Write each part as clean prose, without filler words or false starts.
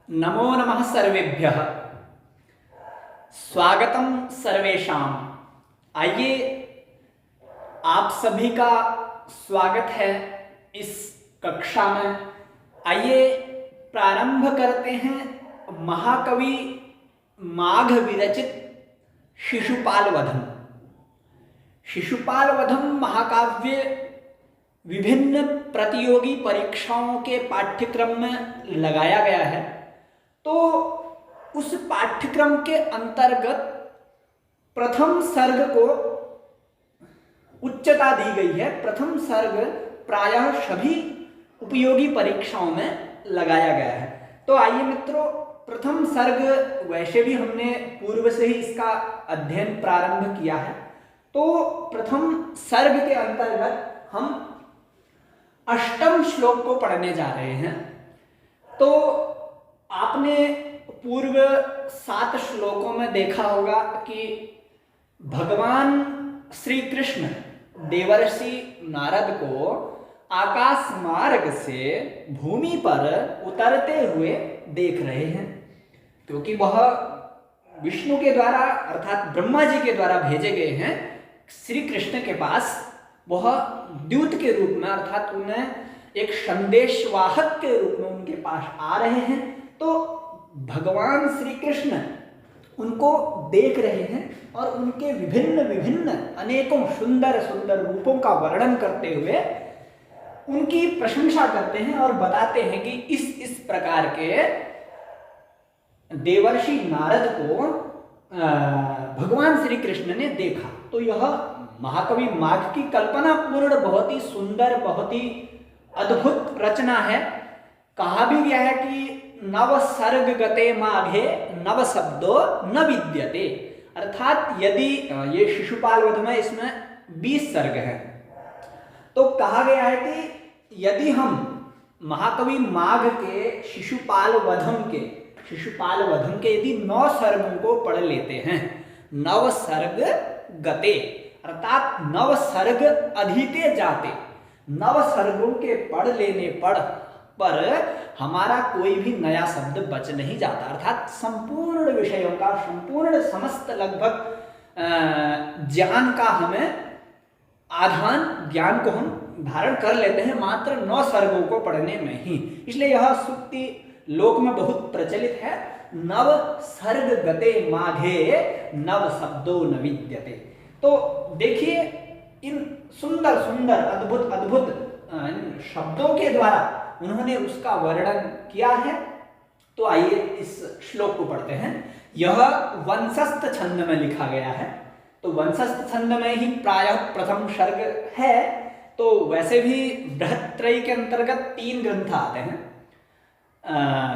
नमो नमः सर्वेभ्यः। स्वागतम सर्वेशाम। आइए आप सभी का स्वागत है इस कक्षा में। आइए प्रारंभ करते हैं महाकवि माघ विरचित शिशुपाल वधम। शिशुपाल वधम महाकाव्य विभिन्न प्रतियोगी परीक्षाओं के पाठ्यक्रम में लगाया गया है। तो उस पाठ्यक्रम के अंतर्गत प्रथम सर्ग को उच्चता दी गई है। प्रथम सर्ग प्रायः सभी उपयोगी परीक्षाओं में लगाया गया है। तो आइए मित्रों, प्रथम सर्ग वैसे भी हमने पूर्व से ही इसका अध्ययन प्रारंभ किया है। तो प्रथम सर्ग के अंतर्गत हम अष्टम श्लोक को पढ़ने जा रहे हैं। तो आपने पूर्व 7 श्लोकों में देखा होगा कि भगवान श्री कृष्ण देवर्षि नारद को आकाश मार्ग से भूमि पर उतरते हुए देख रहे हैं, क्योंकि वह विष्णु के द्वारा अर्थात ब्रह्मा जी के द्वारा भेजे गए हैं श्री कृष्ण के पास। वह दूत के रूप में अर्थात उन्हें एक संदेशवाहक के रूप में उनके पास आ रहे हैं। तो भगवान श्री कृष्ण उनको देख रहे हैं और उनके विभिन्न विभिन्न अनेकों सुंदर सुंदर रूपों का वर्णन करते हुए उनकी प्रशंसा करते हैं और बताते हैं कि इस प्रकार के देवर्षि नारद को भगवान श्री कृष्ण ने देखा। तो यह महाकवि माघ की कल्पना पूर्ण बहुत ही सुंदर, बहुत ही अद्भुत रचना है। कहा भी गया है कि नव सर्ग गते माघे नव शब्दो न विद्यते, अर्थात यदि ये शिशुपाल वध में इसमें 20 सर्ग है। तो कहा गया है कि यदि हम महाकवि माघ के शिशुपाल वधम के यदि 9 सर्गों को पढ़ लेते हैं, नव सर्ग गते अर्थात 9 सर्ग अधीते जाते, 9 सर्गों के पढ़ लेने पर हमारा कोई भी नया शब्द बच नहीं जाता। अर्थात संपूर्ण विषयों का, संपूर्ण समस्त लगभग ज्ञान का हमें आधान ज्ञान को हम धारण कर लेते हैं मात्र 9 सर्गों को पढ़ने में ही। इसलिए यह सूक्ति लोक में बहुत प्रचलित है, नव सर्ग गते माघे नव शब्दो न विद्यते। तो देखिए इन सुंदर सुंदर अद्भुत अद्भुत शब्दों के द्वारा उन्होंने उसका वर्णन किया है। तो आइए इस श्लोक को पढ़ते हैं। यह वंशस्थ छंद में लिखा गया है। तो वंशस्थ छंद में ही प्रायः प्रथम सर्ग है। तो वैसे भी बृहत्त्रयी के अंतर्गत 3 ग्रंथ आते हैं,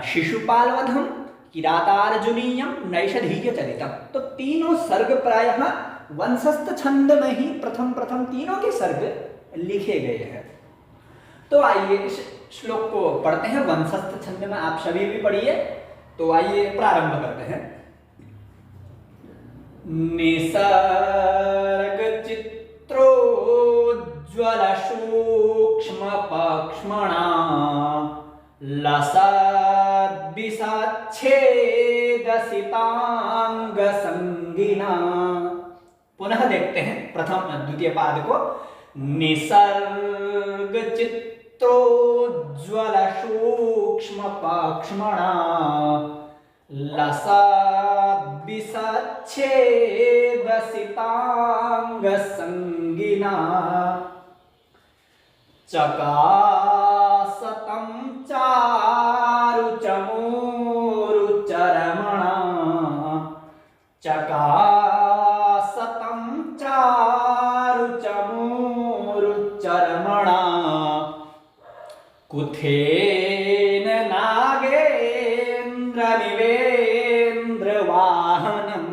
शिशुपाल वधम, किरातार्जुनीयम, नैषधीय चरितम। तो तीनों सर्ग प्रायः वंशस्थ छंद में ही प्रथम तीनों के सर्ग लिखे गए हैं। तो आइए इस श्लोक को पढ़ते हैं वंशस्थ छंद में। आप सभी भी पढ़िए। तो आइए प्रारंभ करते हैं। निसर्ग चित्रोज्ज्वल सूक्ष्म पक्ष्मणा लसद् विसच्छेद सितांग संगिना। पुनः देखते हैं प्रथम द्वितीय पाद को। निसर्ग चित्रोज्ज्वल सूक्ष्म पक्ष्मणा लसद् विसच्छेद सितांग संगिना चकासतं चारु चमूरु चरमणा चकासतं चारु चमूरु चरमणा कुथेन नागेन्द्र निवेन्द्र वाहनम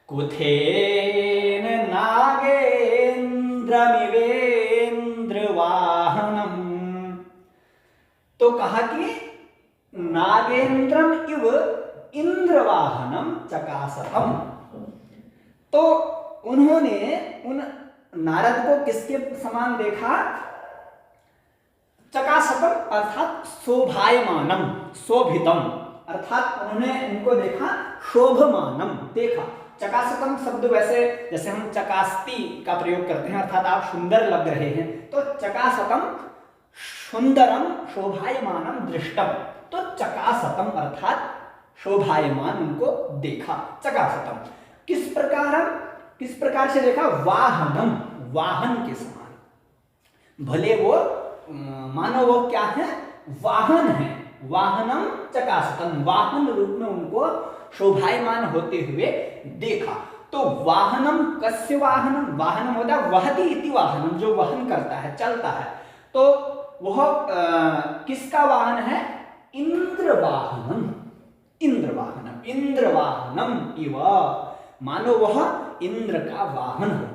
कुथेन नागेन्द्र निवेन्द्र वाहनम। तो कहा कि नागेन्द्रम इव इंद्रवाहनम चकासतम। तो उन्होंने उन नारद को किसके समान देखा? चकासतम अर्थात शोभायमानम, शोभितम, अर्थात उन्होंने उनको देखा शोभमानम, देखा। चकासतम शब्द वैसे जैसे हम चकास्ती का प्रयोग करते हैं, अर्थात आप सुंदर लग रहे हैं, तो चकासतम सुंदरम शोभायमानम दृष्टम, तो चकासतम अर्थात शोभायमान उनको देखा, चकासतम। किस प्रकार से देखा? वाहनम, वाहन के समान। भले वो मानो वो क्या है? वाहन है। वाहनम चकासतम, वाहन रूप में उनको शोभायमान होते हुए देखा। तो वाहनम कस्य वाहनम? वाहनम होता है वहति इति वाहनम, जो वहन करता है, चलता है। तो वह किसका वाहन है? इंद्र वाहनम, इंद्र वाहनम, इंद्र वाहनम इव, मानो वह इंद्र का वाहन हो।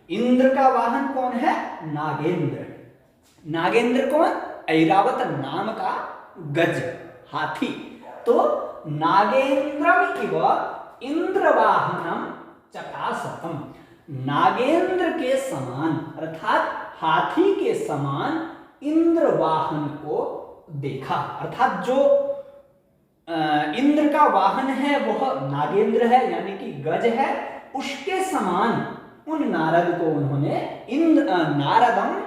इंद्र का वाहन कौन है? नागेंद्र। नागेंद्र कौन? ऐरावत नाम का गज, हाथी। तो नागेंद्रम इव इंद्र वाहनम चकासतम, नागेंद्र के समान अर्थात हाथी के समान इंद्र वाहन को देखा। अर्थात जो इंद्र का वाहन है वह नागेंद्र है, यानी कि गज है, उसके समान उन नारद को उन्होंने नारदम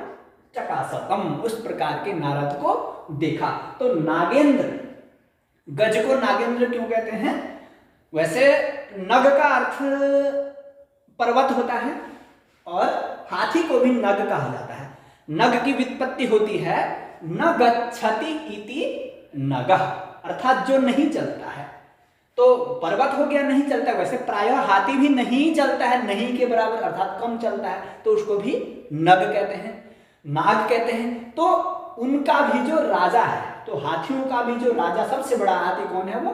चकासतम, उस प्रकार के नारद को देखा। तो नागेंद्र, गज को नागेंद्र क्यों कहते हैं? वैसे नग का अर्थ पर्वत होता है और हाथी को भी नग कहा जाता है। नग की व्युत्पत्ति होती है न गच्छति इति नगः, अर्थात जो नहीं चलता है। तो पर्वत हो गया नहीं चलता, वैसे प्रायः हाथी भी नहीं चलता है, नहीं के बराबर अर्थात कम चलता है, तो उसको भी नग कहते हैं, नाग कहते हैं। तो उनका भी जो राजा है, तो हाथियों का भी जो राजा, सबसे बड़ा हाथी कौन है? वो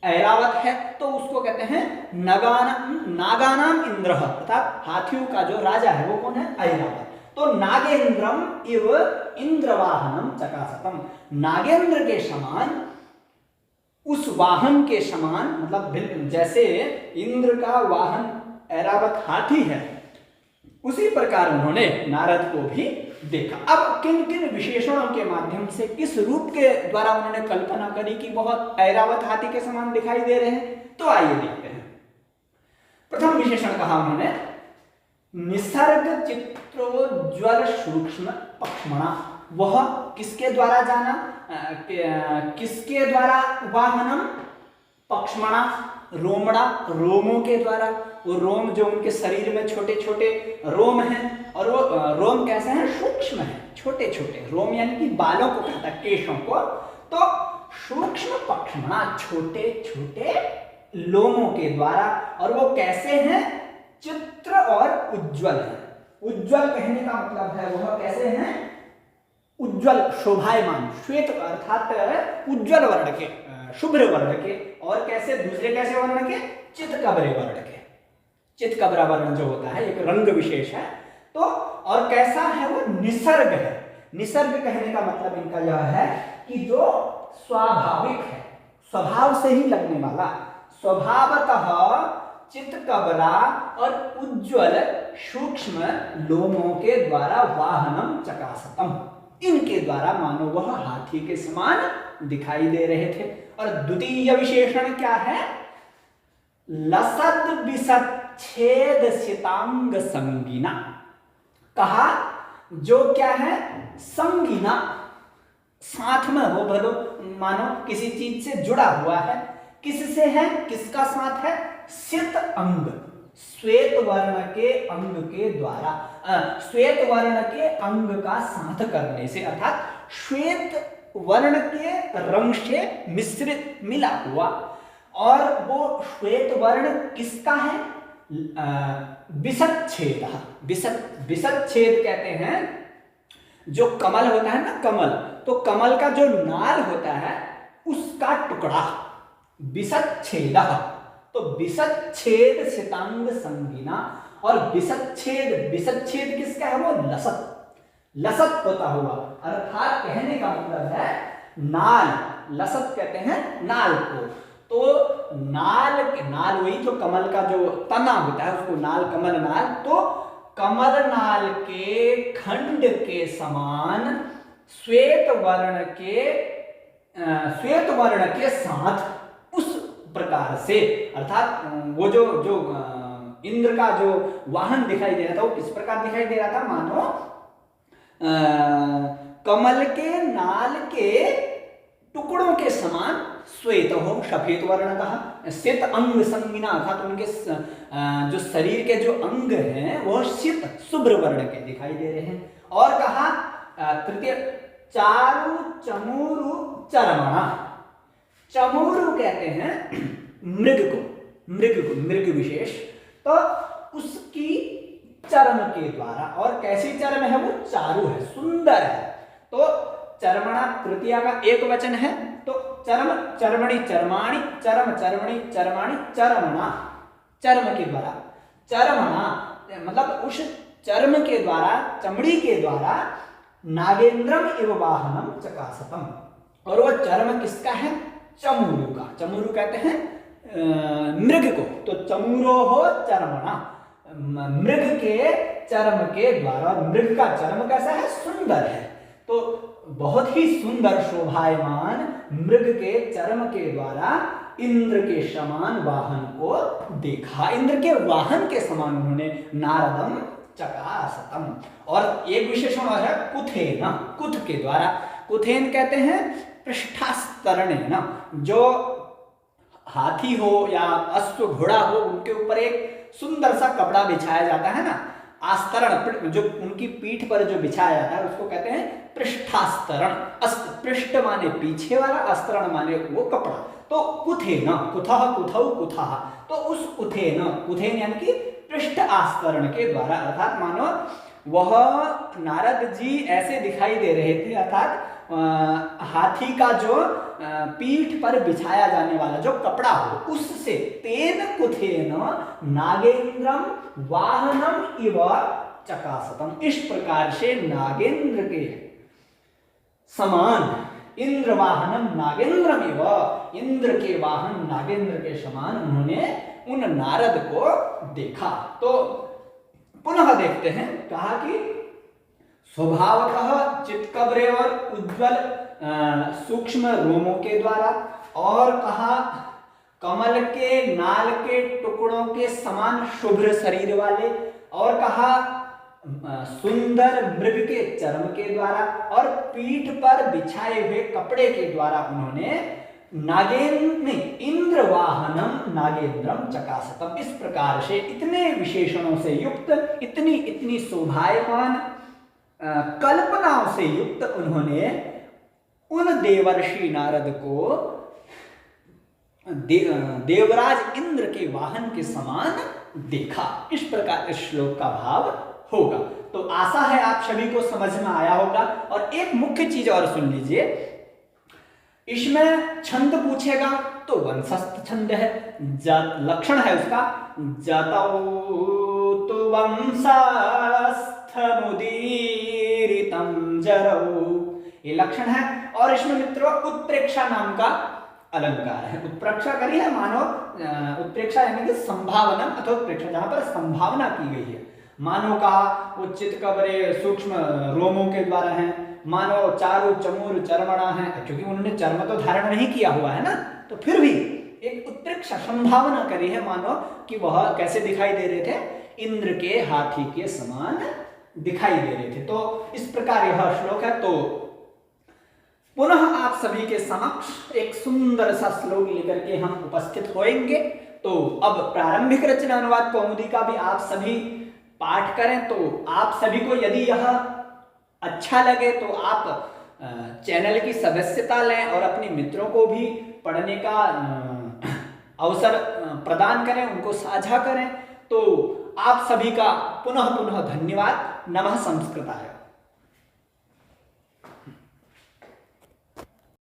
ऐरावत है, तो उसको कहते हैं नागानाम इंद्र, अर्थात हाथियों का जो राजा है वो कौन है? ऐरावत। तो नागेंद्रम इव इंद्रवाहनम चकासतम, नागेंद्र के समान, उस वाहन के समान, मतलब जैसे इंद्र का वाहन ऐरावत हाथी है, उसी प्रकार उन्होंने नारद को भी देखा। अब किन किन विशेषणों के माध्यम से, किस रूप के द्वारा उन्होंने कल्पना करी कि बहुत ऐरावत हाथी के समान दिखाई दे रहे हैं, तो आइए देखते हैं। प्रथम विशेषण कहा उन्होंने निसर्ग चित्रोज्वल सूक्ष्म पक्ष्मणा, वह किसके द्वारा जाना? किसके द्वारा? वाहनम पक्ष्मणा, रोमड़ा, रोमों के द्वारा। वो रोम जो उनके शरीर में छोटे छोटे रोम हैं, और वो रोम कैसे हैं? सूक्ष्म हैं, छोटे छोटे रोम, यानी कि बालों को कहता है, केशों को। तो सूक्ष्म पक्ष्मणा, छोटे छोटे लोमों के द्वारा, और वो कैसे हैं? चित्र और उज्ज्वल है। उज्ज्वल कहने का मतलब है वह कैसे हैं? उज्ज्वल, शोभायमान, श्वेत अर्थात उज्ज्वल वर्ण के, शुभ्र वर्ण के, और कैसे? दूसरे कैसे वर्ण के? चितकबरे वर्ण के। चितकबरा वर्ण जो होता है एक रंग विशेष है। तो और कैसा है वो? निसर्ग है। निसर्ग कहने का मतलब इनका यह है कि जो स्वाभाविक है, स्वभाव से ही लगने वाला, स्वभावतः चितकबरा और उज्ज्वल सूक्ष्म लोमों के द्वारा वाहनम चकासतम, इनके द्वारा मानो वह हाथी के समान दिखाई दे रहे थे। और द्वितीय विशेषण क्या है? लसद विसच्छेद सितांग संगीना, कहा जो क्या है? संगीना, साथ में हो, भलो मानो किसी चीज से जुड़ा हुआ है। किससे है? किसका साथ है? सित अंग, श्वेत वर्ण के अंग के द्वारा, श्वेत वर्ण के अंग का साथ करने से, अर्थात श्वेत वर्ण के रंग से मिश्रित, मिला हुआ। और वो श्वेत वर्ण किसका है? विसच्छेद, विसच्छेद कहते हैं जो कमल होता है ना, कमल, तो कमल का जो नाल होता है उसका टुकड़ा, विसच्छेद। तो विसच्छेद सितांग संगीना, और विसच्छेद, विसच्छेद किसका है? वो लसत, लसत होता हुआ, अर्थात कहने का मतलब है नाल, लसत कहते हैं नाल को। तो नाल, नाल वही जो कमल का जो तना होता है उसको नाल, कमल नाल। तो कमल नाल के खंड के समान श्वेत वर्ण के श्वेत वर्ण के साथ उस प्रकार से, अर्थात वो जो जो इंद्र का जो वाहन दिखाई दे रहा था वो किस प्रकार दिखाई दे रहा था, मानो कमल के नाल के टुकड़ों के समान श्वेत हो, सफेद वर्ण कहा। श्वेत अंग संगीना, अर्थात उनके जो शरीर के जो अंग हैं वो श्वेत शुभ्र वर्ण के दिखाई दे रहे हैं। और कहा तृतीय, चारु चमूरु चरमणा। चमूरु कहते हैं मृग को, मृग विशेष, तो उसकी चर्म के द्वारा, और कैसी चर्म है वो, चारु है, सुंदर है। तो चर्मणा तृतीया का एक वचन है, तो चर्म चर्मणि चर्माणि, चर्म चर्मणि चर्माणि, चर्मणा चर्म के द्वारा, चर्मणा मतलब उस चर्म के द्वारा, चमड़ी के द्वारा, नागेंद्रम इव वाहनम चकासतम, और वह चर्म किसका है, चमूरु का। चमूरु कहते हैं मृग को, तो चमूरो हो चर्मणा, मृग के चर्म के द्वारा। मृग का चर्म कैसा है, सुंदर है, तो बहुत ही सुंदर शोभायमान मृग के चर्म के द्वारा इंद्र के समान वाहन को देखा। इंद्र के वाहन के समान उन्होंने नारदम चकासतम। और एक विशेषण और है कुथेन, कुथ के द्वारा। कुथेन कहते हैं पृष्ठास्तरणेन, जो हाथी हो या अश्व घोड़ा हो उनके ऊपर एक सुंदर सा कपड़ा बिछाया जाता है ना, आस्तरण, जो उनकी पीठ पर जो बिछाया जाता है उसको कहते हैं पृष्ठास्तरण। पृष्ठ माने पीछे वाला, अस्तरण माने वो कपड़ा। तो कुथेन, कुथः कुथौ कुथः, तो उस कुथेन, कुथेन यानी कि पृष्ठ आस्तरण के द्वारा, अर्थात मानो वह नारद जी ऐसे दिखाई दे रहे थे, अर्थात हाथी का जो पीठ पर बिछाया जाने वाला जो कपड़ा हो उससे, तेन कुथेन नागेंद्रम वाहनम इव चकासतम, इस प्रकार से नागेंद्र के समान, इंद्र वाहनम नागेंद्रम इव, इंद्र के वाहन नागेंद्र के समान उन्होंने उन नारद को देखा। तो पुनः देखते हैं, कहा कि स्वभावतः चित्कब्रे और उज्ज्वल सूक्ष्म रोमों के द्वारा, और कहा कमल के नाल के टुकड़ों के समान शुभ्र शरीर वाले, और कहा सुंदर मृग के चर्म के द्वारा, और पीठ पर बिछाए हुए कपड़े के द्वारा उन्होंने इंद्र वाहनम नागेंद्रम चकासतम, इस प्रकार से इतने विशेषणों से युक्त, इतनी शोभायमान कल्पनाओं से युक्त उन्होंने उन देवर्षि नारद को देवराज इंद्र के वाहन के समान देखा। इस प्रकार इस श्लोक का भाव होगा। तो आशा है आप सभी को समझ में आया होगा। और एक मुख्य चीज और सुन लीजिए, इसमें छंद पूछेगा तो वंशस्थ छंद है, लक्षण है उसका जतौ तु वंशस्थ मुदीरितं जरौ, ये लक्षण है। और इसमें मित्रों उत्प्रेक्षा नाम का अलंकार है। उत्प्रेक्षा करी है, मानो उत्प्रेक्षा यानी कि संभावना अथवा उत्प्रेक्षा, जहां पर संभावना की गई है। मानो कहा वो चित्कब्रे सूक्ष्म रोमों के द्वारा है, मानो चारु चमूर चर्मणा है, क्योंकि उन्होंने चर्म तो धारण नहीं किया हुआ है ना, तो फिर भी एक उत्प्रेक्षा संभावना करी है, मानो कि वह कैसे दिखाई दे रहे थे, इंद्र के हाथी के समान दिखाई दे रहे थे। तो इस प्रकार यह श्लोक है। तो पुनः आप सभी के समक्ष एक सुंदर सा श्लोक लेकर के हम उपस्थित होंगे। तो अब प्रारंभिक रचना अनुवाद कौमुदी का भी आप सभी पाठ करें। तो आप सभी को यदि यह अच्छा लगे तो आप चैनल की सदस्यता लें और अपने मित्रों को भी पढ़ने का अवसर प्रदान करें, उनको साझा करें। तो आप सभी का पुनः पुनः धन्यवाद। नमः संस्कृताय।